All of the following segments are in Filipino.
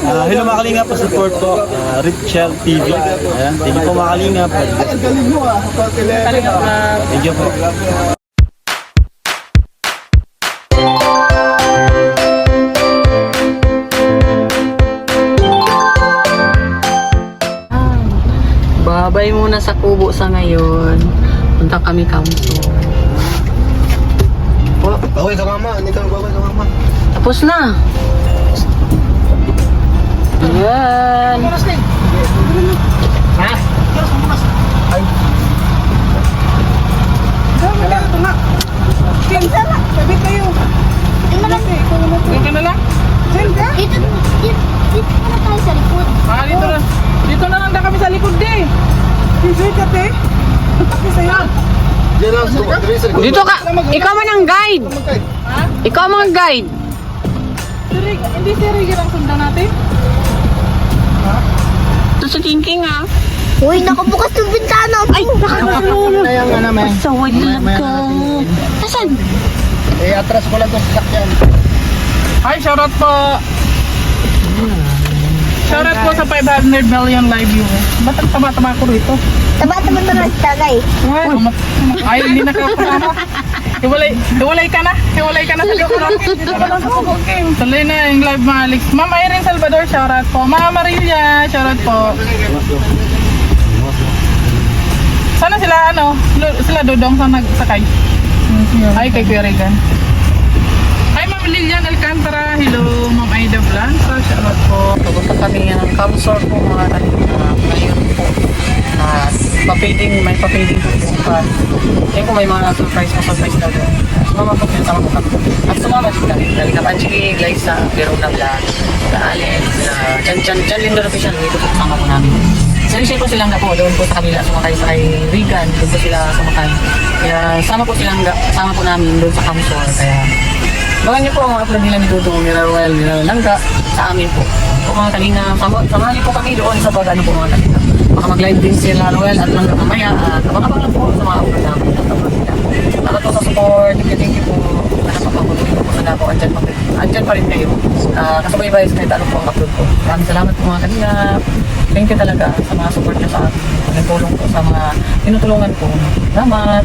Hello mga kalingap, support po Richel TV. Ayan, thank you po mga kalingap. Thank you po. Babay muna sa kubo sa ngayon. Punta kami kampo. Oh, Baway ka mama, hindi ka baway ka mama. tapos na. Ayan. Ha? Ay. Sabi kayo. Tingnan lang. Tingnan na lang. Dito na tayo sa likod. Dito na. Dito na lang na kami sa likod eh. Dito ka, te. Pati sa'yo. Diyan lang, Dito ka. Ikaw man ang guide. Ikaw man ang guide. Hindi si Rigger ang sundan natin. Ito sa King ah. Uy, nakabukas yung bintana mo. Ay, Kaya nga naman. Sa wadlab ka. Asan? Eh, atras ko lang ito sa sakyan. Hi, shoutout po. Shoutout po sa 500 million live viewers. Ba't ang tama-tama ko rito? taba-taba na lang tagay. Ay, hindi na kasama. Hiwalay ka na. Hiwalay ka na sa karaoke. Dito ka lang sa karaoke. Tuloy na yung live mga Alex. Ma'am Irene Salvador, shoutout po. Ma'am Maria, shoutout po. Sana sila sila Dodong sa nagsakay. Ay, kay Kuya Regan. Hi, Ma'am Lilian Alcantara. Hello, Ma'am Aida Blanca. Shoutout po. Pupunta kami ng Kamsor po mga kanina. Ngayon po. At may papeding po bukas. Kaya kung may mga surprise na doon. Sumama po kayo, sama po kami. At sumama din kami. Dali ka Panchiki, Glyza, Pero na Vlog, sa Alex, Chan Lindo Official. Dito po kasama po namin. So, siya po silang po doon po sa kabila, sumakay sa kay Regan. Doon po sila sumakay. Kaya sama po namin doon sa Kamsor. Kaya bagan niyo po ang mga upload nila ni Dudong, nila Roel, nila Langga, sa amin po. Po mga kanina, samahan niyo po kami doon sa mga mga kanina. Baka mag-live din sila Roel at Langga mamaya. At abang lang po sa mga upload namin. Salamat po sa support. Thank you po. Napapagod po sa Davao. Andyan pa rin kayo. Kasabay-bay sa kahit ano po ang upload po. Maraming salamat po mga kanina. Thank you talaga sa mga support niyo sa akin. Nagtulong po sa mga tinutulungan po. Salamat.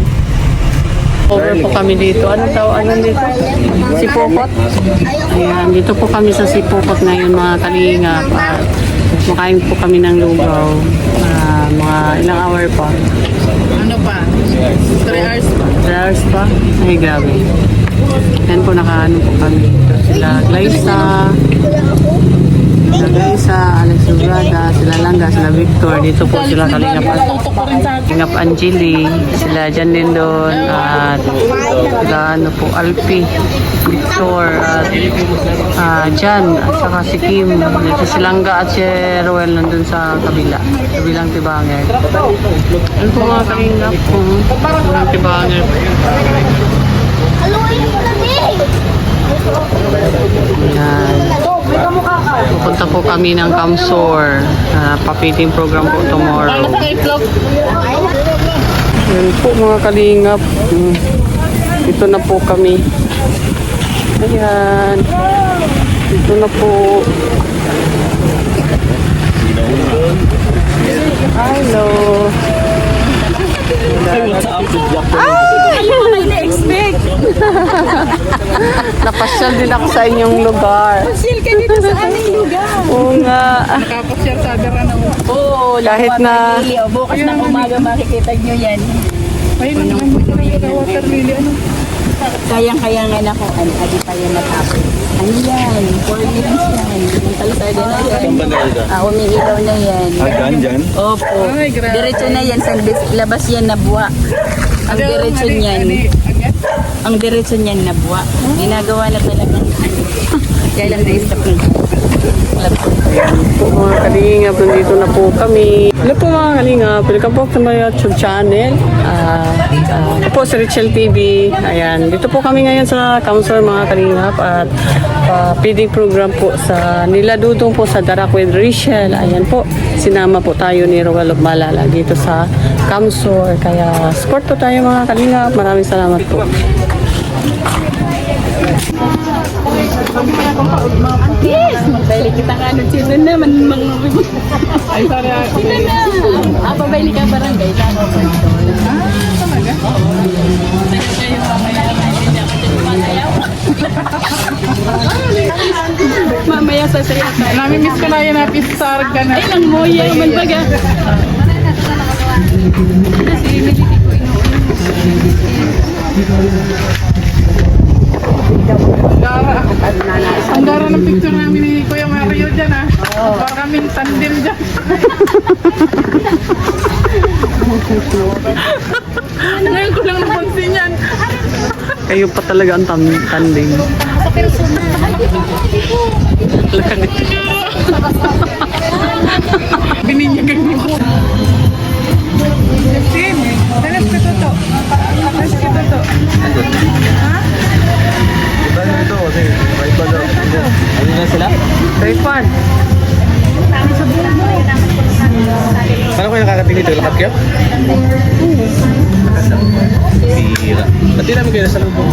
Over po kami dito. Ano dito? Sipopot. Ayan, dito po kami sa Sipopot ngayon mga kalingap. Makain po kami ng lugaw. Mga ilang hour pa. Ano pa? 3 hours pa. 3 hours pa? Ay, grabe. Yan po, nakaano po kami dito. Sila Glyza, Alex Ubrada, sila Langga, sila Victor. Dito po sila Kalingap Angeli, sila Jan Lindon, at sila Alpi, Victor, at Jan, at saka si Kim. Dito si Langga at si Roel nandun sa kabilang Tibanger. Ano po mga Kalingap po? Kabilang Tibanger. Aluin mo na, Yan. Pupunta po kami ng Kamsor. Papiting program po tomorrow. Yan po mga kalingap. Ito na po kami. Ayan. Ito na po. Hello. na-expect. Napasyal din ako sa inyong lugar. Pasyal ka dito sa aming lugar. Oo nga. Nakapasyal sa Adara na mo. Oo, kahit na... Bukas ng umaga makikita nyo yan. Ay, naman mo na water lily. Ano? Kayang-kaya nga na kung ano, adi pa yan matapos. Ano yan? 4 minutes yan. Yung talusada na yan. Umiilaw na yan. Dyan? Opo. Ay, grabe. Diretso na yan. Sa labas yan na buwa. Ang diretso niyan. Ang diretso niyan na buwa. Ginagawa na talaga. Kaya lang na-stop na. Po mga kalingap, nandito na po kami. Hello po mga kalingap, welcome po sa my YouTube channel. Ito po sa Richel TV. Ayan, dito po kami ngayon sa Kamsor mga kalingap at feeding program po sa nila Dudong po sa Darak with Richel. Ayan po, sinama po tayo ni Roel of Malala dito sa Kamsor. Kaya support po tayo mga kalingap. Maraming salamat po. Yes, magbalik kita ka nun. Sino naman mga... Ay, sorry. Sino na? Pabalik ka barangay. Talaga? Mamaya sa saya tayo. Nami-miss ko na yun na pisar ka na. Ay, lang mo yan. Magbaga. Ang gara ng picture namin ni Kuya Mario dyan ah. Para kaming tandem dyan. Ngayon ko lang napansin yan. Kayo pa talaga ang tandem. Bininyagan niyo ko. Justin, talas ka to. Talas ka to. Ito kasi, may pa daw. Ano na sila? Tripod. Paano kayo nakakating dito? Lakat kayo? Pira. Ba't di namin kayo nasa lubong?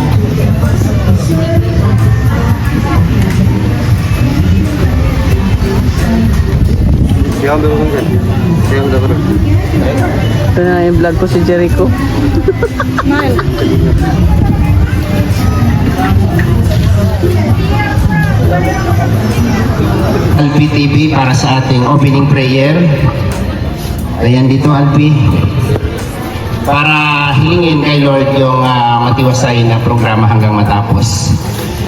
Siya ang gawin ko. Siya ang gawin ko. Ito na yung vlog ko si Jericho. Alpi TV para sa ating opening prayer. Ayan dito Alpi. Para hilingin kay Lord yung matiwasay na programa hanggang matapos.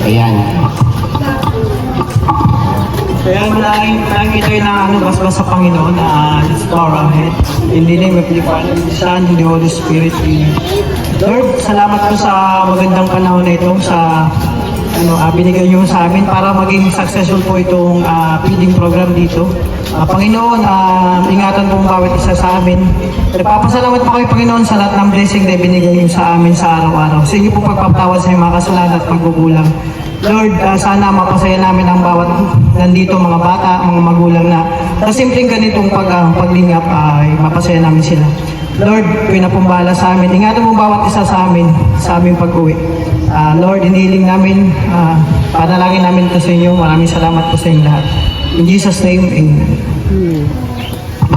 Ayan. Kaya manahingin tayo na basbas sa Panginoon. Let's bow our head. In the name of the Father, the Son, and the Holy Spirit. Amen. Lord, salamat po sa magandang panahon na ito, sa binigay niyo sa amin para maging successful po itong feeding program dito. Panginoon, ingatan po ang bawat isa sa amin. Nagpapasalamat po kayo, Panginoon, sa lahat ng blessing na binigay niyo sa amin sa araw-araw. Sige po pagpapatawad sa mga kasalanan at paggugulang. Lord, sana mapasaya namin ang bawat nandito mga bata, mga magulang na sa simpleng ganitong paglingap ay mapasaya namin sila. Lord, pinapumbala sa amin. Ingatan mo bawat isa sa amin, sa aming pag-uwi. Lord, inihiling namin, panalangin namin ito sa inyo. Maraming salamat po sa inyo lahat. In Jesus' name, amen. In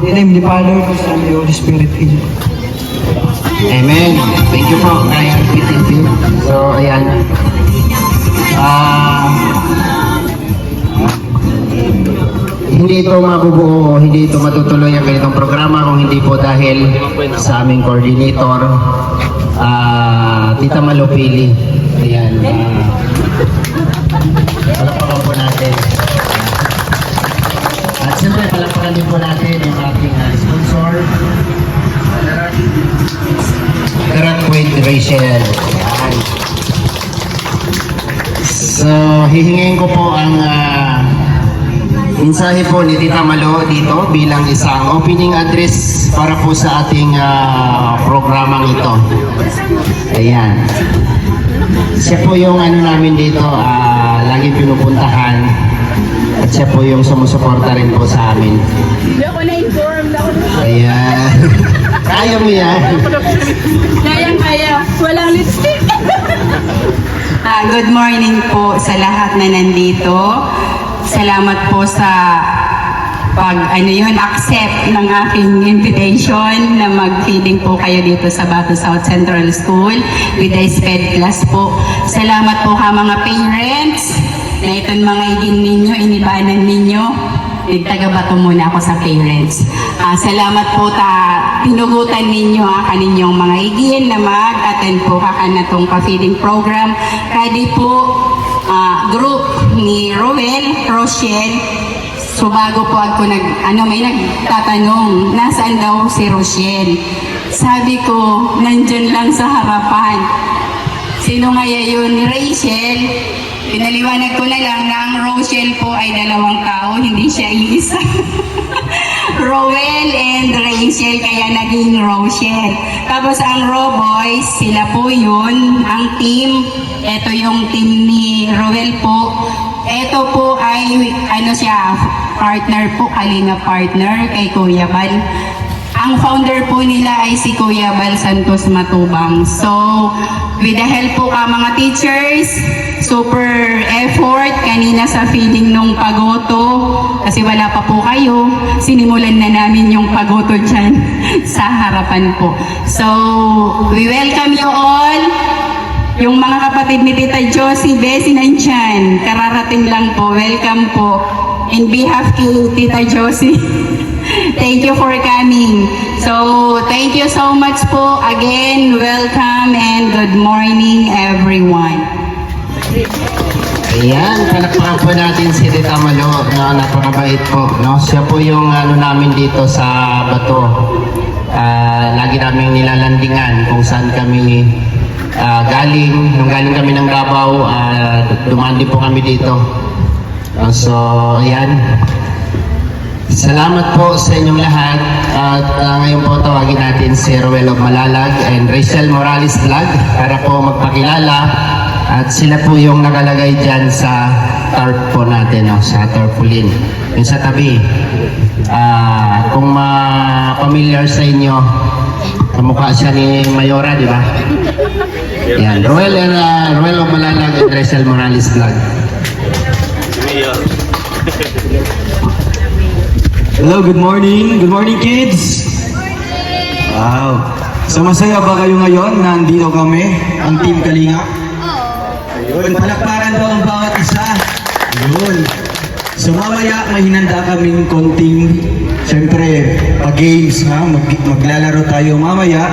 the name of the Father, the Son, and the Holy Spirit, amen. Amen. Thank you po kay Alpi TV. So ayan. Hindi ito mabubuo, hindi ito matutuloy ang ganitong programa kung hindi po dahil sa aming coordinator, Tita Malupili. Ayan. Palakpakan po natin. At siyempre palakpakan din po natin yung ating sponsor, Karat with Rachel. Ayan. So, hihingin ko po ang mensahe po ni Tita Malo dito bilang isang opening address para po sa ating programang ito. Ayan. Siya po yung namin dito, lagi pinupuntahan. At siya po yung sumusuporta rin po sa amin. Hindi ako na-informed. Ayan. Kaya mo yan. Kayang-kaya. Walang lipstick. Good morning po sa lahat na nandito. Salamat po sa accept ng aking invitation na mag-feeding po kayo dito sa Bato South Central School with the SPED class po. Salamat po ha mga parents na itong mga igin ninyo, inibanan ninyo. Nagtaga-bato muna ako sa parents. Salamat po pinugutan ninyo kaninyong mga igin na mag-attend po na itong pa-feeding program. Kadi po group ni Rochelle. So bago po ako may nagtatanong, nasaan daw si Rochelle? Sabi ko, nandyan lang sa harapan. Sino kaya yun? Rachel. Pinaliwanag ko na lang na ang Rochelle po ay dalawang tao, hindi siya iisa. Rowell and Rachel, kaya naging Rochelle. Tapos ang Roboys, sila po yun, ang team. Ito yung team ni Rowell po. Ito po ay, partner po, kalinga partner kay Kuya Bal. Ang founder po nila ay si Kuya Bal Santos Matubang. So, with the help po ka mga teachers, super effort kanina sa feeding nung pagoto. Kasi wala pa po kayo, sinimulan na namin yung pagoto dyan sa harapan po. So, we welcome you all. Yung mga kapatid ni Tita Josie, Bessie nandyan. Kararating lang po. Welcome po. In behalf kay Tita Josie, thank you for coming. So, thank you so much po. Again, welcome and good morning everyone. Ayan, palakpakan po natin si Tita Malo, no, napakabait po, no? Siya po yung ano namin dito sa Bato. Lagi namin nilalandingan kung saan kami galing. Nung galing kami ng Davao, dumaan din po kami dito. So, ayan. Salamat po sa inyong lahat. At ngayon po tawagin natin si Ruel of Malalag and Rachel Morales Vlog para po magpakilala. At sila po yung nakalagay dyan sa tarp po natin, no? Sa tarpaulin. Yung sa tabi. Kung ma-familiar sa inyo, kamukha siya ni Mayora, di ba? Yan. Ruel of Malalag and Rachel Morales Vlog. Hello, good morning. Good morning, kids. Wow. So masaya ba kayo ngayon? Nandito kami, ang Team Kalinga. Ayun, palakpakan daw ang bawat isa. Ayun. So mamaya may hinanda kaming konting, syempre, pa-games, ha? Maglalaro tayo mamaya.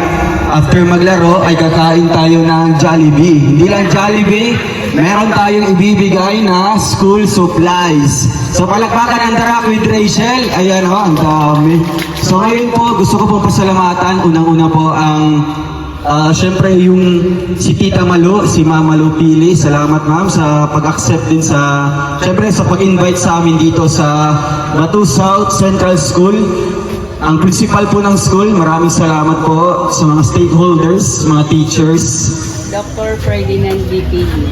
After maglaro ay kakain tayo ng Jollibee. Hindi lang Jollibee, meron tayong ibibigay na school supplies. So palakpakan ang Darak with Rachel. Ayan o, ang dami. So ngayon po, gusto ko pong pasalamatan. Unang-una po ang syempre yung si Tita Malo, si Ma'am Malo Pili. Salamat ma'am sa pag-accept din sa, syempre sa pag-invite sa amin dito sa Batu South Central School. Ang principal po ng school, maraming salamat po sa mga stakeholders, mga teachers. Dr. Ferdinand B. Pili.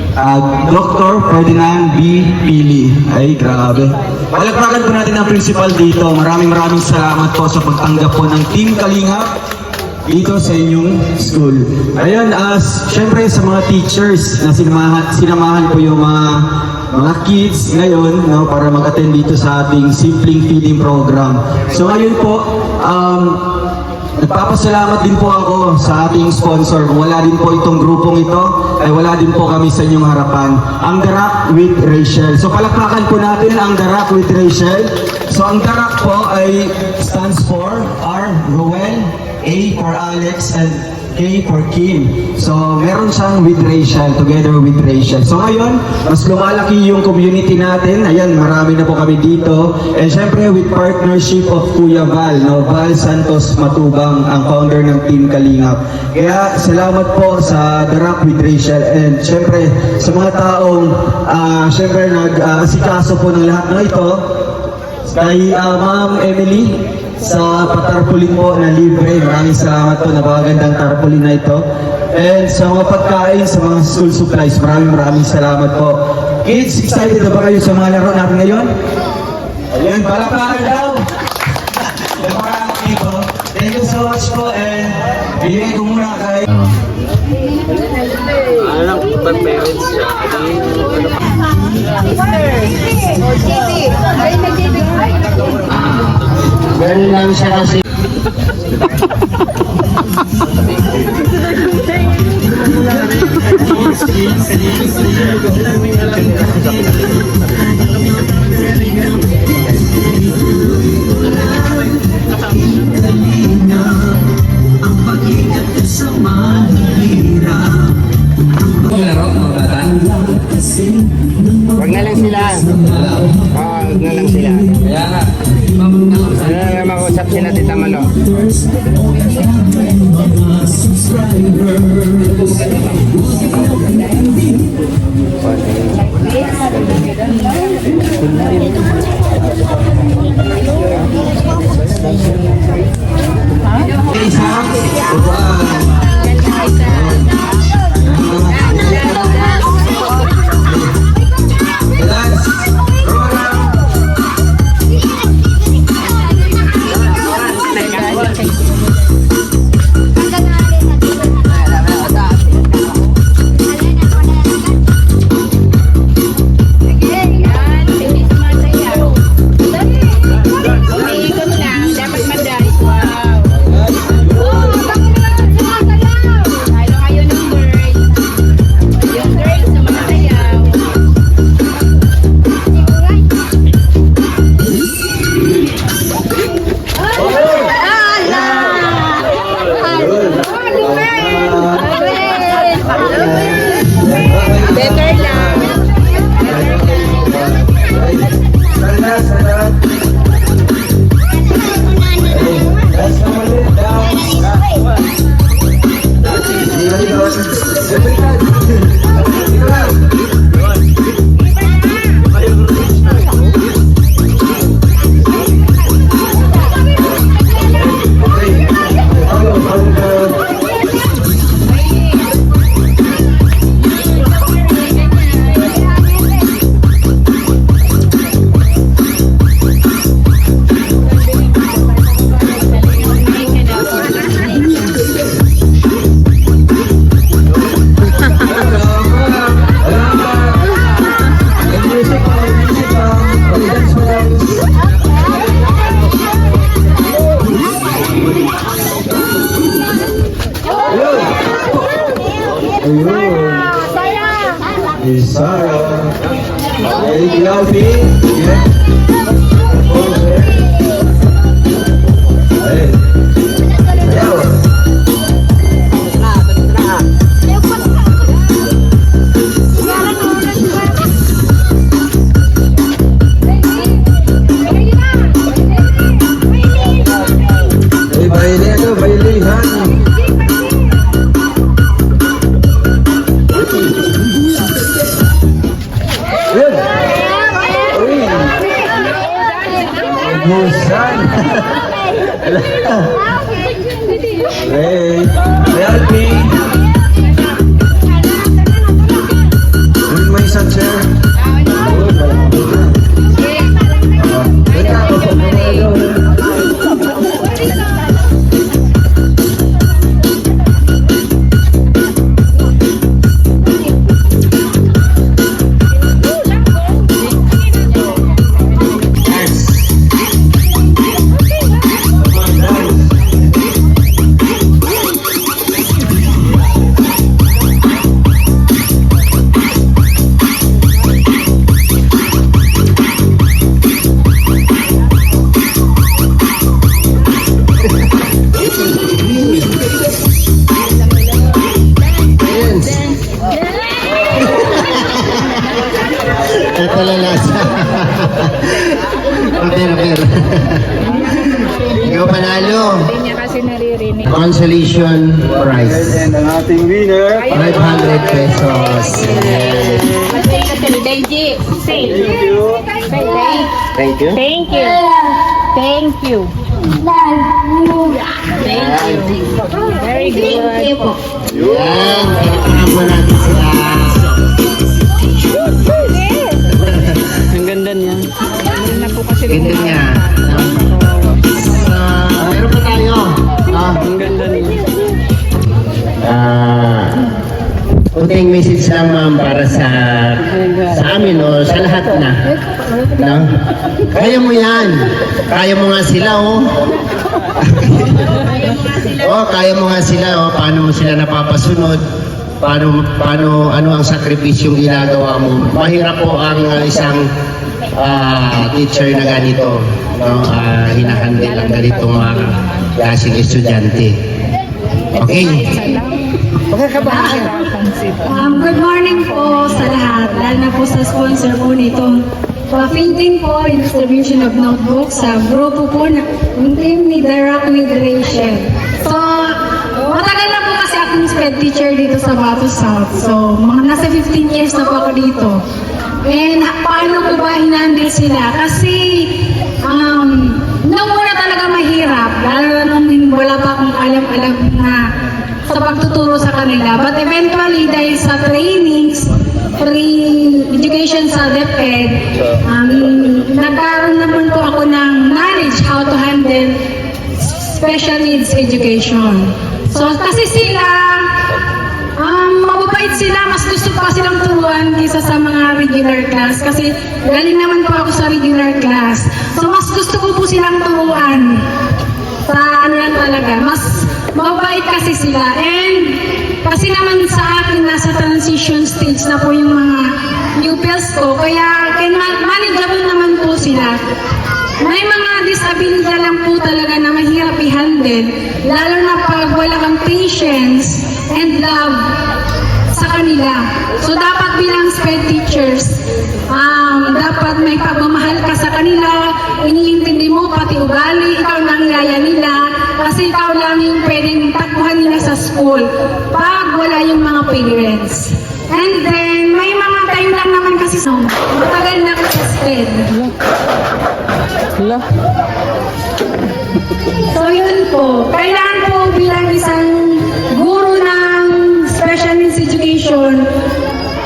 Dr. Ferdinand B. Pili. Ay, grabe. Palakpakan po natin ang principal dito. Maraming salamat po sa pagtanggap po ng Team Kalingap dito sa inyong school. Ayun, syempre sa mga teachers na sinamahan po yung mga kids ngayon, no, para mag-attend dito sa ating simpleng feeding program. So ngayon po, nagpapasalamat din po ako sa ating sponsor. Kung wala din po itong grupong ito, ay wala din po kami sa inyong harapan. Ang Darak with Rachel. So palakpakan po natin ang Darak with Rachel. So ang Darak po ay stands for R, Roel, A for Alex, and K for Kim. So meron siyang with Rachel, together with Rachel. So ngayon, mas lumalaki yung community natin. Ayan, marami na po kami dito. And syempre with partnership of Kuya Val, no? Val Santos Matubang, ang founder ng Team Kalingap. Kaya salamat po sa Darak with Rachel. And syempre sa mga taong syempre nag-asikaso po ng lahat ng ito. Kay Ma'am Emily, sa patarpaulin po na libre. Maraming salamat po, napakagandang tarpaulin na ito. And sa mga pagkain, sa mga school supplies, maraming salamat po. Kids, excited na ba kayo sa mga laro natin ngayon? Ayun, palakpakan daw! Marami po. Thank you so much po, and bigay ko muna kay... Alam, pag parents siya, Ganun lang siya kasi. Huwag na lang sila. Huwag na lang sila. Ano na mag-usap sila, Tita Malo? Sarah. Hey, Claudia. Hey. Hey, baile ako, bailehan. Busan. Hey, Alpi. Bring mo isang chair. Ito lalasa. Pero. Ikaw panalo. Hindi niya kasi naririnig. Consolation prize. And ang ating winner. 500 pesos. Yes. Thank you. Thank you. Thank you. Thank you. Thank you. Thank you. Very good. Yan. Kailangan mo natin sila. Ang ganda niya. Ganda niya. Meron pa tayo. Ang ganda niya. Kunting message lang ma'am para sa amin o sa lahat na. No? Kaya mo yan. Kaya mo nga sila oh. Kaya mo nga sila oh. Paano mo sila napapasunod? Paano ano ang sakripisyong ginagawa mo? Mahirap po ang isang teacher na ganito. No? Hinahandle ang ganitong mga klaseng estudyante. Okay. Good morning po sa lahat, lalo na po sa sponsor po nito. Painting po in distribution of notebooks sa grupo po ng team ni The Rock with Rachel. So, matagal na po kasi akong SPED teacher dito sa Batu South. So, mga nasa 15 years na po ako dito. And paano ko ba hinandle sila? Kasi, nung una talaga mahirap, lalo na nung wala pa akong alam-alam na sa pagtuturo sa kanila. But eventually, dahil sa trainings, free education sa DepEd, nagkaroon naman po ako ng knowledge how to handle special needs education. So, kasi sila, mababait sila, mas gusto pa silang turuan kaysa sa mga regular class. Kasi galing naman po ako sa regular class. So, mas gusto ko po silang turuan. Sa ano lang talaga, mas mabait kasi sila. And kasi naman sa akin, nasa transition stage na po yung mga pupils ko. Kaya manageable naman po sila. May mga disability lang po talaga na mahirap i-handle. Lalo na pag wala kang patience and love sa kanila. So dapat bilang SPED teachers, dapat may pagmamahal ka sa kanila, iniintindi mo pati ugali, ikaw lang yaya nila, kasi ikaw lang yung pwedeng takbuhan nila sa school. Pag wala talaga yung mga parents. And then, may mga time lang naman kasi matagal na suspend. So yun po, kailangan po bilang isang guro ng special needs education,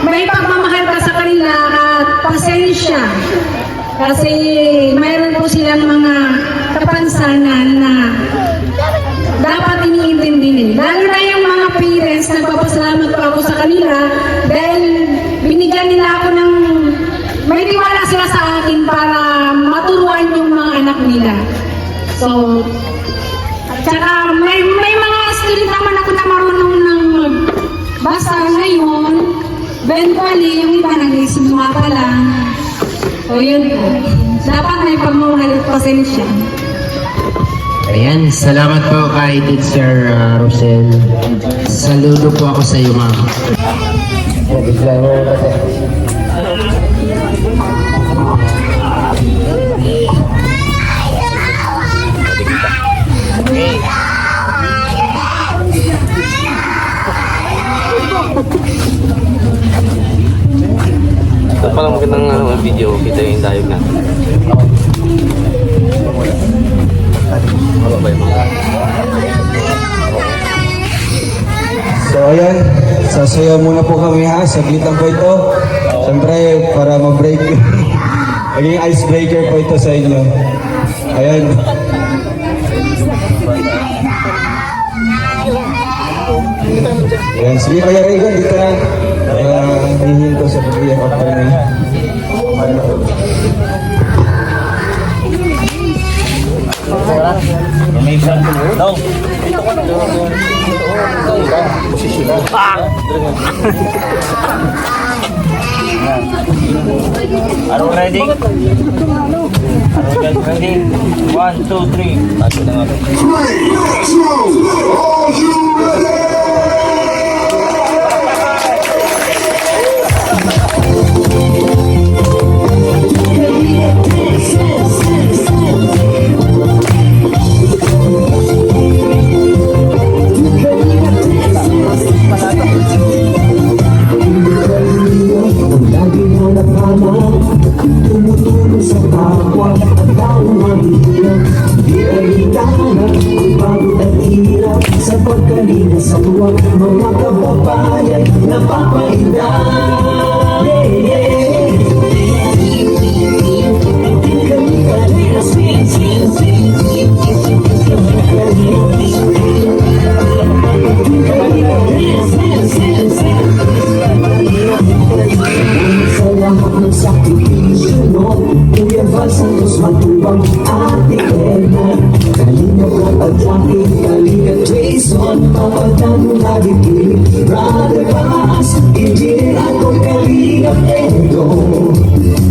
may pagmamahal ka sa kanila at pasensya. Kasi mayroon po silang mga kapansanan na dapat iniintindi nila. Lalo na yung mga parents, nagpapasalamat po ako sa kanila dahil binigyan nila ako ng, may tiwala sila sa akin para maturuan yung mga anak nila. So, at saka may mga student naman ako na marunong ng magbasa ngayon. Eventually, yung iba nag-isimula pa lang. So, yun po. Dapat may pagmamahal at pasensya. Ayan, salamat po kay Teacher Rosel. Saludo po ako sa iyo, ma'am. Ito palang magandang video, kita yung dive natin. So ayan, sasayaw muna po kami ha, saglit lang po ito. Siyempre, para ma-break, maging icebreaker po ito sa inyo. Ayan. Ayan, sige Kuya Regan, dito na. Hihinto sa pag-iyak after na. May brand mo daw. Are we ready? Are we guys ready? 1, 2, 3. Ato na nga. Tumutulong sa kapwa at taong mahihirap. Di ay hinahanap ang pagod at hirap sa pagkalina sa tuwa. Mga kababayan na papainda. Sa lahat ng sakripisyo mo, Kuya Val Santos Matubang, Ate Edna, Kalina Kapag Jackie, Kalina Jason, Papadano Nagiging, Brother Baas, Engineer ako, Kalina Edo,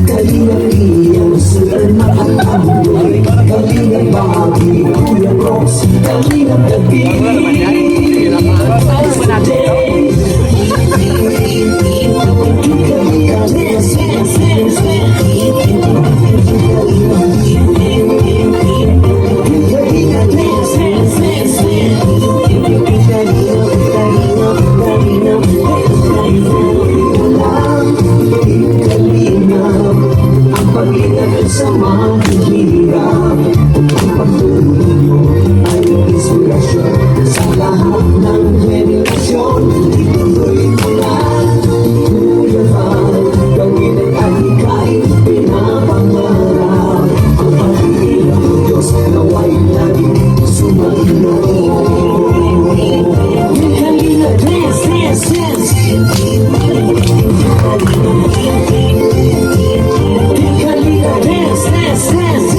Kalina Liam, Sir Nakatamuloy, Kalina Bobby, Kuya Ross, Kalina David, ang pag-ingat sa mahihirap. Ang pagtulong mo ay inspirasyon sa lahat ng generasyon. Ituloy mo lang, Kuya Val, gawin ang alikay, pinapangarap. Ang pag-iilang ng Diyos naway laging sumaino. Kalina, dance, dance, dance. Kalina, dance, dance, dance.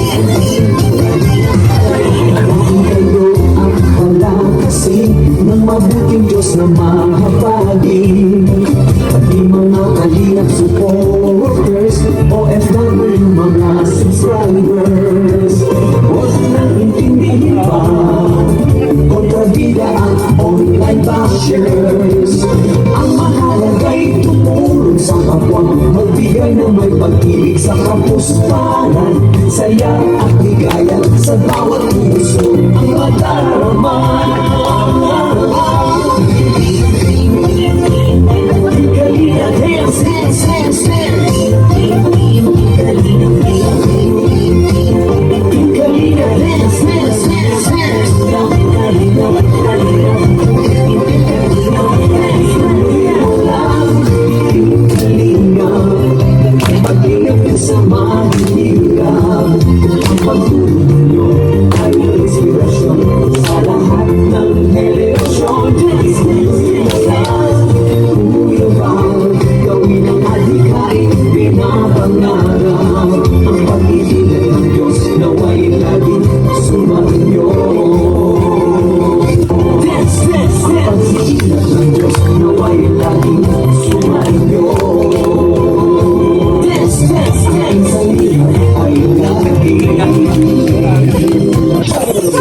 Kayo ang palakasin ng mabuting Diyos na mahabagin. Pati mga kalingap supporters, OFW mga subscribers, huwag nang intindihin pa, kontrabida ang online bashers. Ang mahalaga'y tumulong sa kapwa, magbigay ng may pag-ibig sa kapuspanan, saya at ligaya sa bawat puso ang madarama.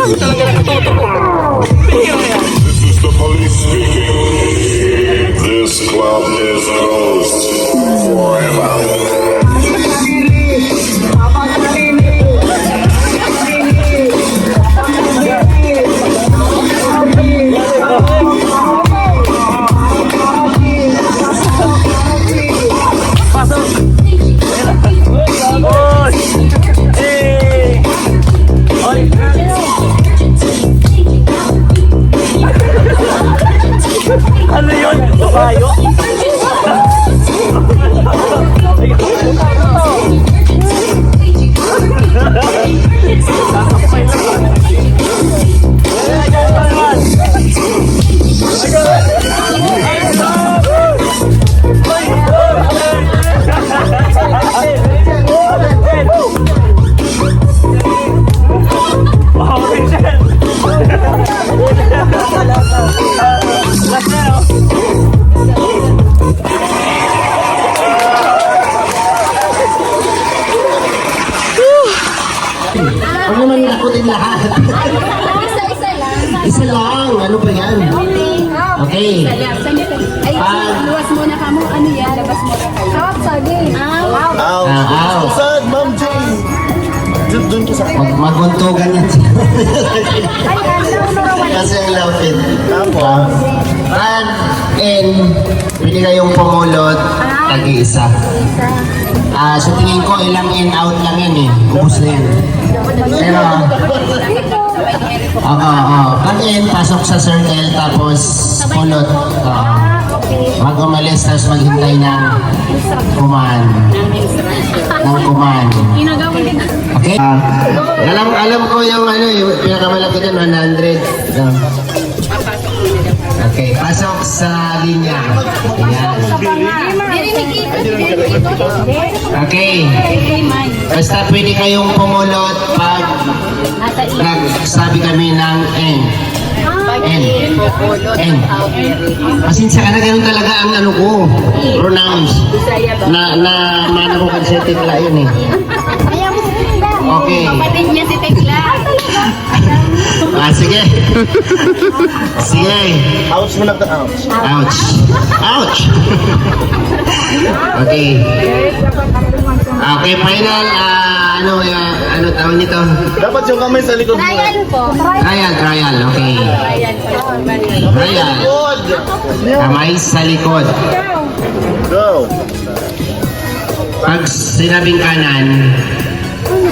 This is the police speaking. This club is closed forever. Ano yun? Kabayo? Huwag naman nakutin lahat. Isa lang. Ano ba yan? Okay. Ay, luwas muna ka mo. Ano yan? Labas muna kayo. Saging. Aw. Sad, Ma'am Jane. Doon ka sa... Maguntugan yan siya. Kasi ang lapit. Pwede kayong pumulot. Tag-iisa. Sa tingin ko, ilang in out lang yan eh. Ubus na yan. Pero, pag in, pasok sa circle, tapos pulot. Mag umalis, tapos maghintay ng command. Okay? Alam ko yung ano, yung pinakamalaki dyan, 100. Okay, pasok sa linya. Ayan. Okay. Basta pwede kayong pumulot pag nagsabi kami ng N. N. N. Pasensya ka na, ganun talaga ang ano ko. Pronounce. Na mana ko kasi Tekla yun eh. Okay. Kapatid niya si Tekla. Sige. Sige. Ouch mo lang ka, ouch. Ouch. Ouch. Okay. Okay, final. Ano tawag nito? Dapat yung kamay sa likod mo. Trial. Okay. Trial. Kamay sa likod. Go. Pag sinabing kanan,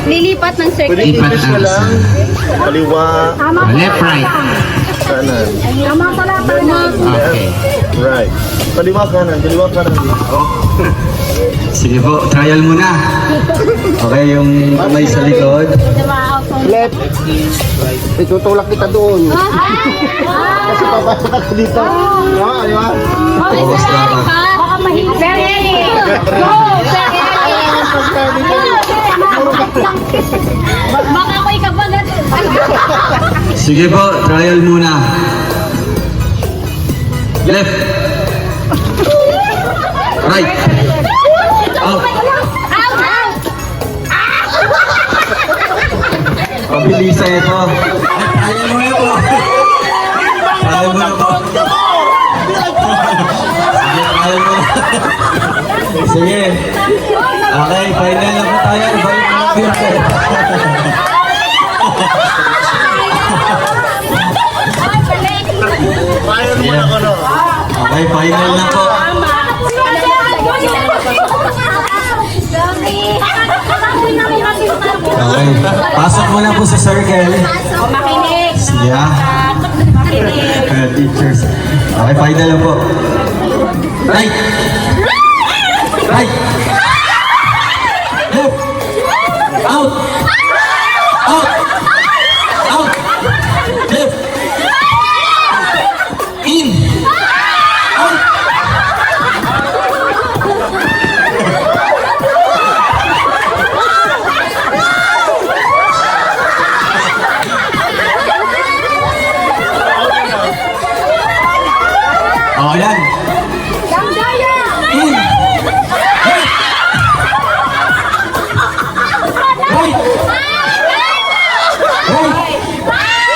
Lilipat ng circle. lipat Push ka ang lang. Kaliwa. left, right. Kanan. Okay. Right. Kaliwa kanan. Kaliwa kanan. Sige po, trial muna. Okay, yung kamay sa likod. Left. Itutulak kita doon. Kasi papasok ako dito. Di ba? Focus na ako. Baka mahirap. Go! Baka ako ikabagat. Sige po, trial muna. Left. Right. Out. Pabilisan ito. Trial muna po. Trial muna po. Sige, trial muna. Sige. Okay, final na po tayo. Balik na po. Final mo na ko, no? Okay, final na po. Okay, pasok muna po sa circle. Sige ah. Teachers. Okay, final na po. Right. Right. Left. Out. Out. Out. Left. In. Out. Oh, yan. In. Right. Right. Right.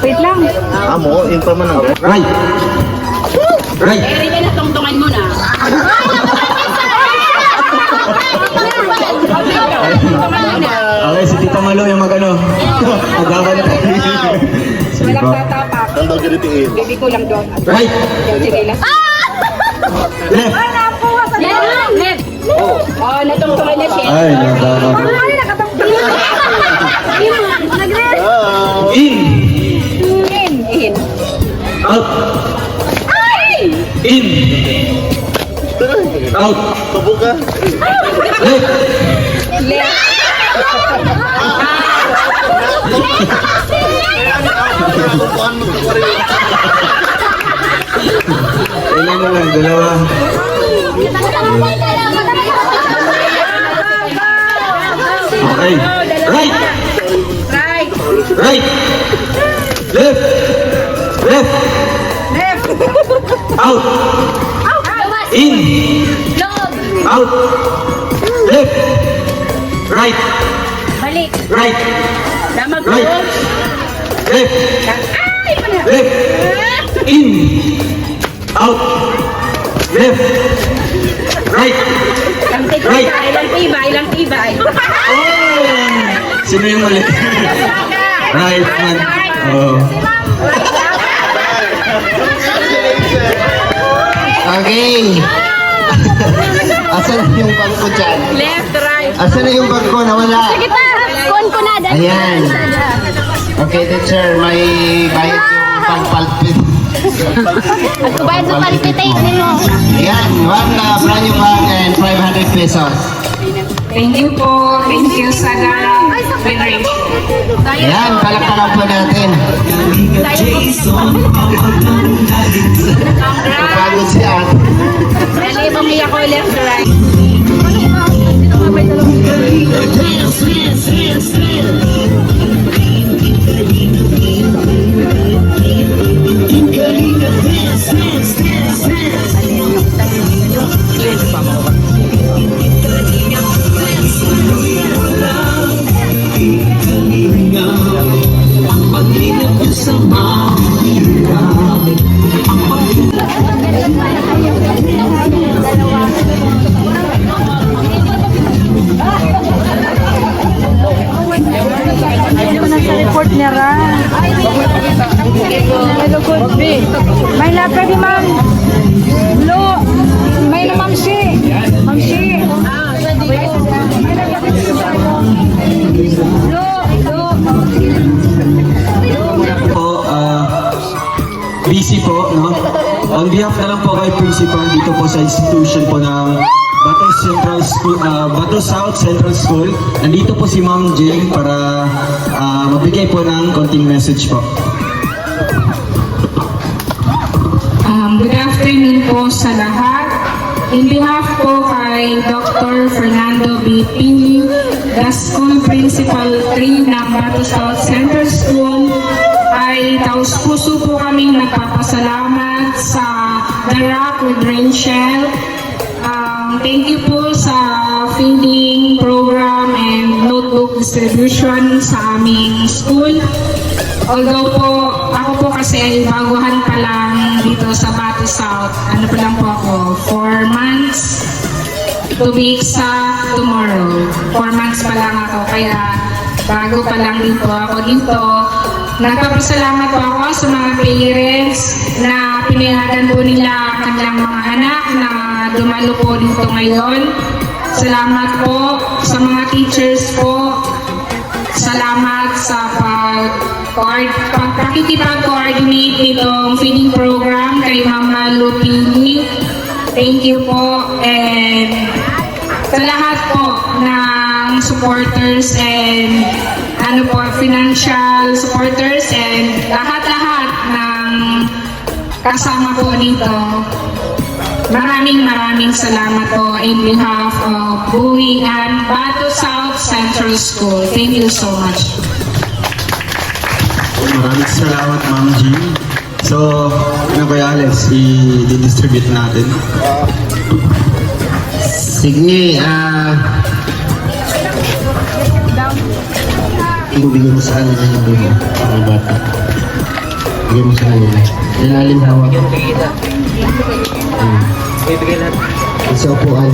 Wait lang. Amo, yung pa man ang Right. Right. Eri ka na, tungtungan mo na. Okay, si Tita Malo yung mag-ano. Magawa na tayo. Sige po. Baby ko lang doon. Right. Sige lang. Left. Left. Oh, natungtungan na siya. Ay, nakakaba. Ay, nakatapos. In. In. Out. In. Out. Pabuka. Left. Ilan na lang, dalawa. Okay. Right. Right. Left. Left. Out. In. Out. Left. Right. Balik. Right. Damag Right. ko. Left. Left. In. Out. Left. Right. Right. Ilang tibay. Oh! Sino yung mali? Right, man. Oh. Okay. Asan na yung bag ko dyan? Left, right. Asan na yung bag ko? Nawala. Phone ko na. Ayan. Okay, teacher, may bayad yung pang-palpit. At kubayad sa palpitate nyo. Ayan, one brand new bag and 500 pesos. Thank you po. Thank you sa Federation. Ayan, palakpakan po natin. Kapagod si ate. Dali, bumiyak ko left, right. Nasa report niya ra. Hello, good day. May lapra di ma'am. Lo, may na ma'am si. Ma'am si. Lo. Barangay Principal dito po sa institution po ng Bato South Central School. Nandito po si Ma'am Jane para magbigay po ng konting message po. Good afternoon po sa lahat. In behalf po kay Dr. Fernando B. Pili, the school principal 3 ng Bato South Central School, ay taus-puso po kami nagpapasalamat sa The Rock with Rachel. Thank you po sa feeding program and notebook distribution sa aming school. Although po, ako po kasi ay baguhan pa lang dito sa Bato South. Ano pa lang po ako, 4 months, 2 weeks tomorrow. 4 months pa lang ako, kaya bago pa lang din po ako dito. Nagpapasalamat po ako sa mga parents na pinayagan po nila kanilang mga anak na dumalo po dito ngayon. Salamat po sa mga teachers po. Salamat sa pakikipag-coordinate nitong feeding program kay Mama Lupini. Thank you po. And sa lahat po ng supporters and financial supporters and lahat-lahat ng kasama po dito. Maraming salamat po in behalf of Buhi and Bato South Central School. Thank you so much. Maraming salamat, Ma'am Jean. So, ano kaya Alex, i-distribute natin? Sige, ibibigay mo sa kanila yung buhay, mga bata. Bigay mo sa kanila. Ilalim hawak. Ibigay natin. Sa upuan.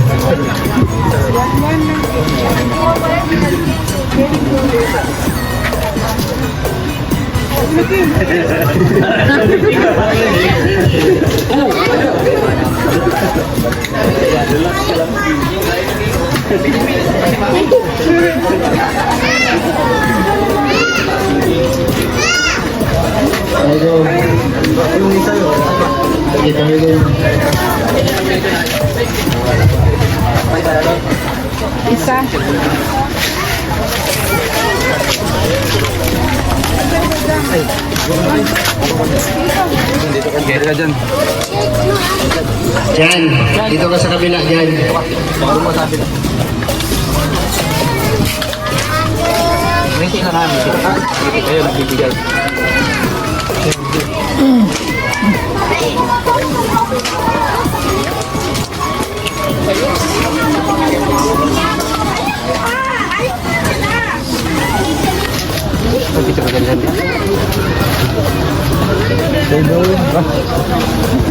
Isa. Diyan, dito ka sa kabila, diyan. Rinti na namin. Ayun, nagbibigay.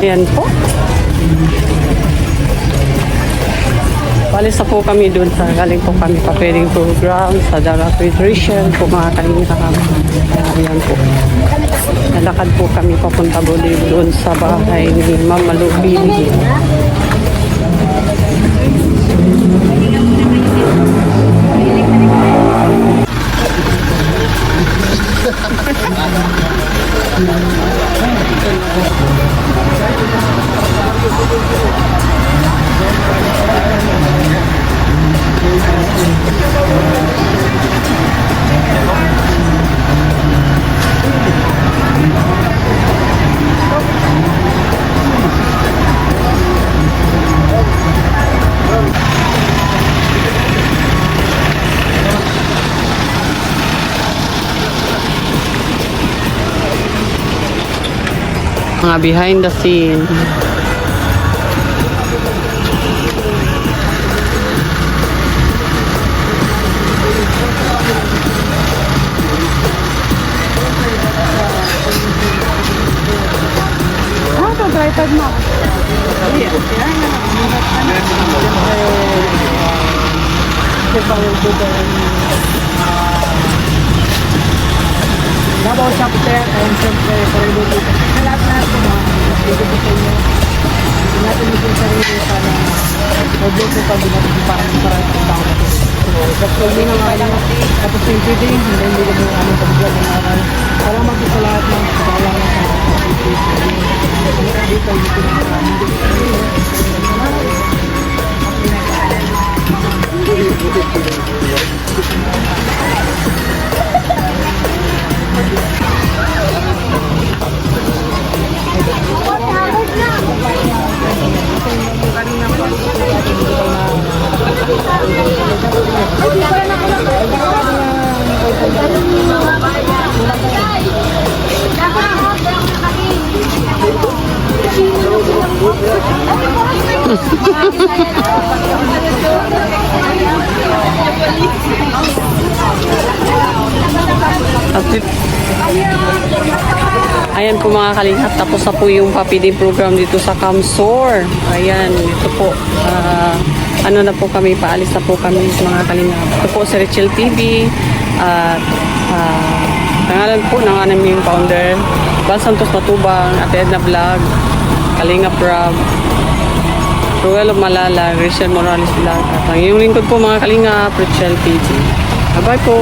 Ayan po. Palis na po kami doon sa galing po kami pa-feeding program sa Dara Nutrition po mga kanina kami. Ayan po. Nalakad po kami papunta doon sa bahay ni Mama Lubini. Mga behind the scene. Tripod mo. Davao chapter and siyempre sarili sa lahat po mga dito po sa inyo. Hindi natin ito sarili para mag-block pa natin parang sa tao natin. So, kapag hindi na mga tapos yung feeding, hindi ko yung aming pag-vlog ng aral. Salamat po sa lahat ng kasalanan sa Ayan po mga kalingap, tapos na po yung pa-feeding program dito sa Kamsor. Ayan, ito po. Ano na po kami, paalis na po kami sa mga kalingap. Ito po si Rachel TV at pangalan po ng aming founder, Val Santos Matubang, Ate Edna Vlog, Kalingap Rob, Ruel of Malala, Rachel Morales Vlog, at ang iyong lingkod po mga kalingap, Rachel TV. Bye-bye po!